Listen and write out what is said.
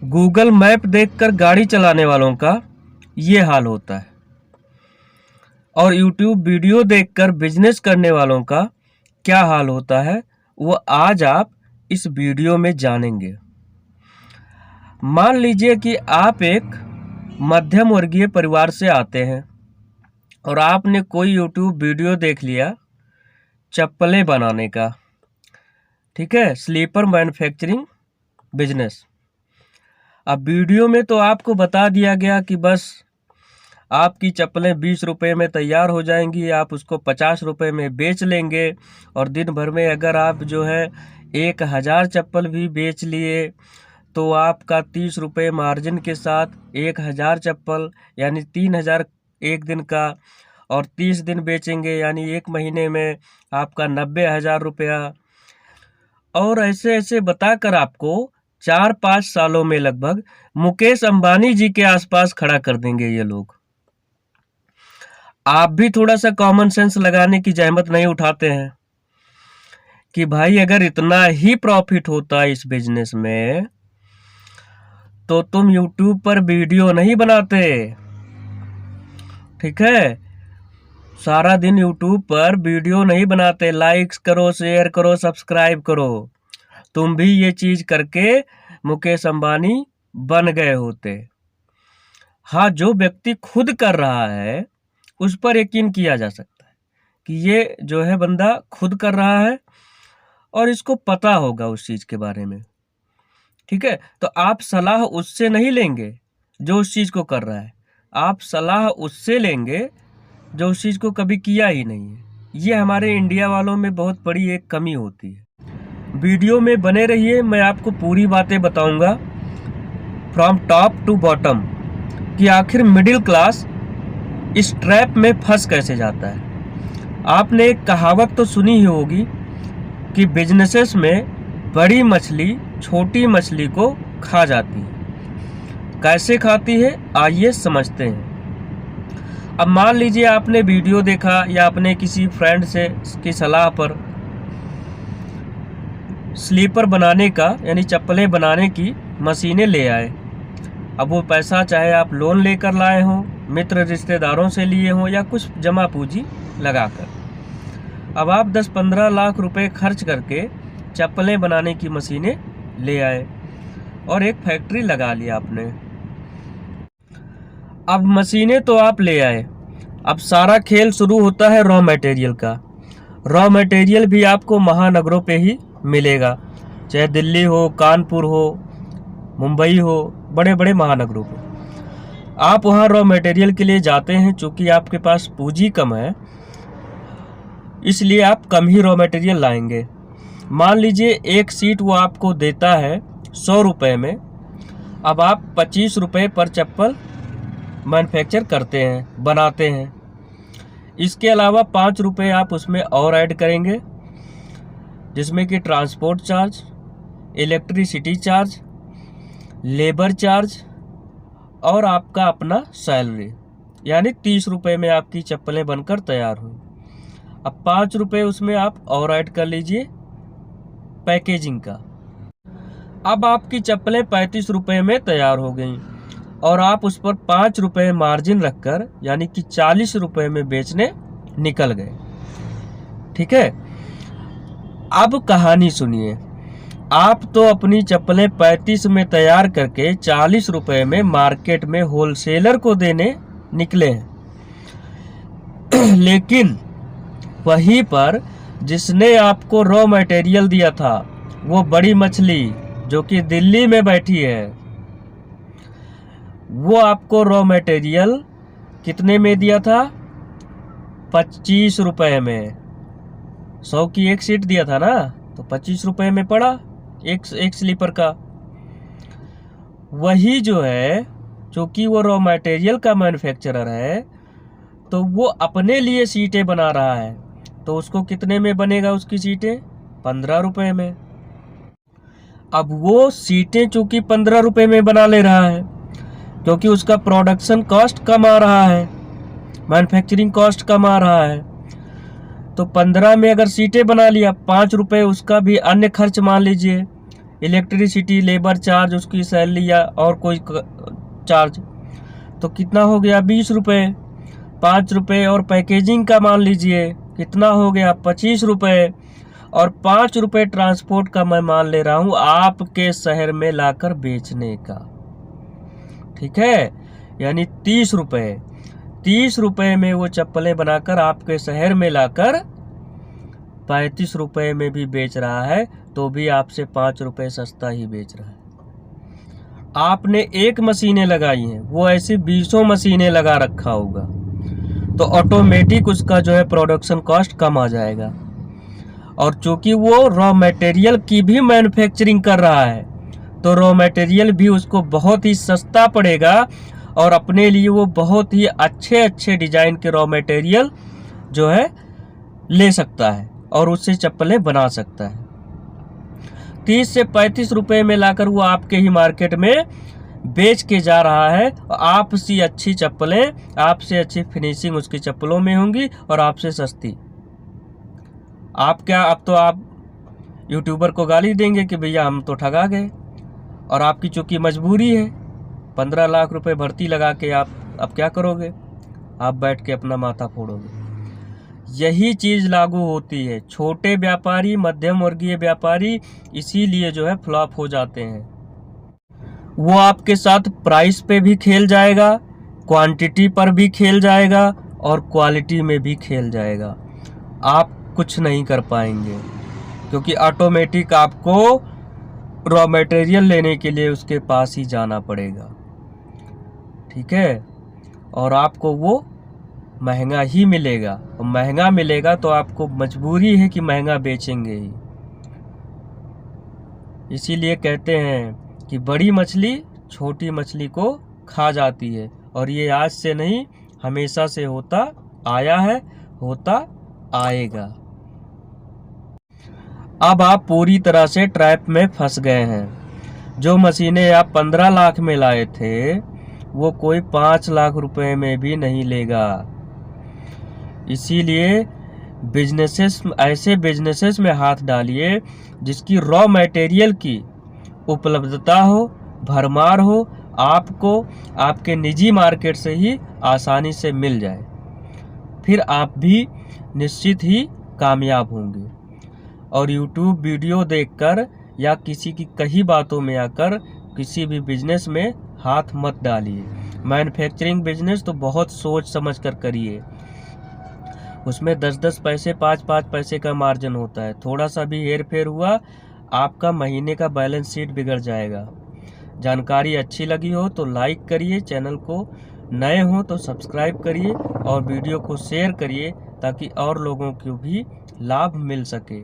Google map देखकर गाड़ी चलाने वालों का ये हाल होता है और यूट्यूब वीडियो देखकर बिजनेस करने वालों का क्या हाल होता है वो आज आप इस वीडियो में जानेंगे। मान लीजिए कि आप एक मध्यम वर्गीय परिवार से आते हैं और आपने कोई यूट्यूब वीडियो देख लिया चप्पलें बनाने का, ठीक है, स्लीपर मैन्युफैक्चरिंग बिजनेस। अब वीडियो में तो आपको बता दिया गया कि बस आपकी चप्पलें 20 रुपये में तैयार हो जाएंगी, आप उसको 50 रुपये में बेच लेंगे और दिन भर में अगर आप जो है 1000 चप्पल भी बेच लिए तो आपका 30 रुपये मार्जिन के साथ 1000 चप्पल यानी 3000 एक दिन का, और 30 दिन बेचेंगे यानी एक महीने में आपका 90,000 रुपया। और ऐसे ऐसे बताकर आपको 4-5 सालों में लगभग मुकेश अंबानी जी के आसपास खड़ा कर देंगे ये लोग। आप भी थोड़ा सा कॉमन सेंस लगाने की जहमत नहीं उठाते हैं कि भाई अगर इतना ही प्रॉफिट होता है इस बिजनेस में तो तुम यूट्यूब पर वीडियो नहीं बनाते, ठीक है, सारा दिन यूट्यूब पर वीडियो नहीं बनाते, लाइक्स करो, शेयर करो, सब्सक्राइब करो। तुम भी ये चीज करके मुकेश अंबानी बन गए होते। हाँ, जो व्यक्ति खुद कर रहा है उस पर यकीन किया जा सकता है कि ये जो है बंदा खुद कर रहा है और इसको पता होगा उस चीज के बारे में, ठीक है। तो आप सलाह उससे नहीं लेंगे जो उस चीज को कर रहा है, आप सलाह उससे लेंगे जो उस चीज को कभी किया ही नहीं है। ये हमारे इंडिया वालों में बहुत बड़ी एक कमी होती है। वीडियो में बने रहिए, मैं आपको पूरी बातें बताऊंगा फ्रॉम टॉप टू बॉटम कि आखिर मिडिल क्लास इस ट्रैप में फंस कैसे जाता है। आपने एक कहावत तो सुनी ही होगी कि बिजनेसेस में बड़ी मछली छोटी मछली को खा जाती है। कैसे खाती है आइए समझते हैं। अब मान लीजिए आपने वीडियो देखा या अपने किसी फ्रेंड से की सलाह पर स्लीपर बनाने का यानी चप्पलें बनाने की मशीनें ले आए। अब वो पैसा चाहे आप लोन लेकर लाए हों, मित्र रिश्तेदारों से लिए हों या कुछ जमा पूंजी लगाकर, अब आप 10-15 लाख रुपए खर्च करके चप्पलें बनाने की मशीनें ले आए और एक फैक्ट्री लगा लिया आपने। अब मशीनें तो आप ले आए, अब सारा खेल शुरू होता है रॉ मटेरियल का। रॉ मटेरियल भी आपको महानगरों पे ही मिलेगा, चाहे दिल्ली हो, कानपुर हो, मुंबई हो, बड़े बड़े महानगरों पे आप वहाँ रॉ मटेरियल के लिए जाते हैं। चूँकि आपके पास पूंजी कम है इसलिए आप कम ही रॉ मटेरियल लाएंगे। मान लीजिए एक सीट वो आपको देता है 100 रुपये में, अब आप 25 रुपये पर चप्पल मैन्युफैक्चर करते हैं, बनाते हैं। इसके अलावा 5 रुपये आप उसमें और ऐड करेंगे जिसमें कि transport charge, electricity charge, labour charge और आपका अपना सैलरी, यानी 30 रुपये में आपकी चप्पलें बनकर तैयार हुई। अब 5 रुपये उसमें आप और ऐड कर लीजिए पैकेजिंग का। अब आपकी चप्पलें 35 रुपये में तैयार हो गई और आप उस पर 5 रुपये मार्जिन रखकर यानी कि 40 रुपये में बेचने निकल गए, ठीक है। अब कहानी सुनिए, आप तो अपनी चप्पलें 35 में तैयार करके 40 रुपये में मार्केट में होलसेलर को देने निकले हैं लेकिन वहीं पर जिसने आपको रॉ मटेरियल दिया था वो बड़ी मछली जो कि दिल्ली में बैठी है, वो आपको रॉ मटेरियल कितने में दिया था? 25 रुपये में। 100 की एक सीट दिया था ना, तो 25 रुपये में पड़ा एक स्लीपर का। वही जो है क्योंकि वो रॉ मटेरियल का मैन्युफैक्चरर है तो वो अपने लिए सीटें बना रहा है, तो उसको कितने में बनेगा उसकी सीटें? 15 रुपये में। अब वो सीटें चूंकि 15 रुपये में बना ले रहा है क्योंकि उसका प्रोडक्शन कॉस्ट कम आ रहा है, मैन्युफैक्चरिंग कॉस्ट कम आ रहा है, तो 15 में अगर सीटें बना लिया, 5 रुपये उसका भी अन्य खर्च मान लीजिए, इलेक्ट्रिसिटी, लेबर चार्ज, उसकी सैलरी या और कोई चार्ज, तो कितना हो गया 20 रुपये। 5 रुपये और पैकेजिंग का मान लीजिए कितना हो गया 25 रुपये, और 5 रुपये ट्रांसपोर्ट का मैं मान ले रहा हूँ आपके शहर में लाकर बेचने का। ठीक है, यानी 30 रुपये। 30 रुपये में वो चप्पलें बनाकर आपके शहर में लाकर 35 रुपये में भी बेच रहा है, तो भी आपसे 5 रुपये सस्ता ही बेच रहा है। आपने एक मशीनें लगाई हैं, वो ऐसी 20 मशीनें लगा रखा होगा, तो ऑटोमेटिक उसका जो है प्रोडक्शन कॉस्ट कम आ जाएगा। और चूंकि वो रॉ मटेरियल की भी मैन्युफैक्चरिंग कर रहा है, तो रॉ मटेरियल भी उसको बहुत ही सस्ता पड़ेगा, और अपने लिए वो बहुत ही अच्छे अच्छे डिजाइन के रॉ मटेरियल जो है ले सकता है और उससे चप्पलें बना सकता है। 30 से 35 रुपए में लाकर वो आपके ही मार्केट में बेच के जा रहा है। आपसे अच्छी चप्पलें, आपसे अच्छी फिनिशिंग उसकी चप्पलों में होंगी और आपसे सस्ती। आप क्या, अब तो आप यूट्यूबर को गाली देंगे कि भैया हम तो ठगा गए, और आपकी चूंकि मजबूरी है, 15 लाख रुपए भर्ती लगा के आप अब क्या करोगे? आप बैठ के अपना माथा फोड़ोगे। यही चीज लागू होती है। छोटे व्यापारी, मध्यम वर्गीय व्यापारी इसीलिए जो है फ्लॉप हो जाते हैं। वो आपके साथ प्राइस पे भी खेल जाएगा, क्वांटिटी पर भी खेल जाएगा और क्वालिटी में भी खेल जाएगा। आप कुछ नहीं कर पाएंगे, क्योंकि ऑटोमेटिक आपको रॉ मटेरियल लेने के लिए उसके पास ही जाना पड़ेगा। ठीक है, और आपको वो महंगा ही मिलेगा, और महंगा मिलेगा तो आपको मजबूरी है कि महंगा बेचेंगे ही। इसीलिए कहते हैं कि बड़ी मछली छोटी मछली को खा जाती है, और ये आज से नहीं हमेशा से होता आया है, होता आएगा। अब आप पूरी तरह से ट्रैप में फंस गए हैं। जो मशीनें आप 15 लाख में लाए थे, वो कोई 5 लाख रुपए में भी नहीं लेगा। इसीलिए ऐसे बिजनेसेस में हाथ डालिए जिसकी रॉ मटेरियल की उपलब्धता हो, भरमार हो, आपको आपके निजी मार्केट से ही आसानी से मिल जाए। फिर आप भी निश्चित ही कामयाब होंगे। और YouTube वीडियो देखकर या किसी की कही बातों में आकर किसी भी बिजनेस में हाथ मत डालिए। मैन्युफैक्चरिंग बिजनेस तो बहुत सोच समझ कर करिए। उसमें 10-10 पैसे, 5-5 पैसे का मार्जिन होता है। थोड़ा सा भी हेर फेर हुआ, आपका महीने का बैलेंस शीट बिगड़ जाएगा। जानकारी अच्छी लगी हो तो लाइक करिए, चैनल को नए हो तो सब्सक्राइब करिए और वीडियो को शेयर करिए, ताकि और लोगों को भी लाभ मिल सके।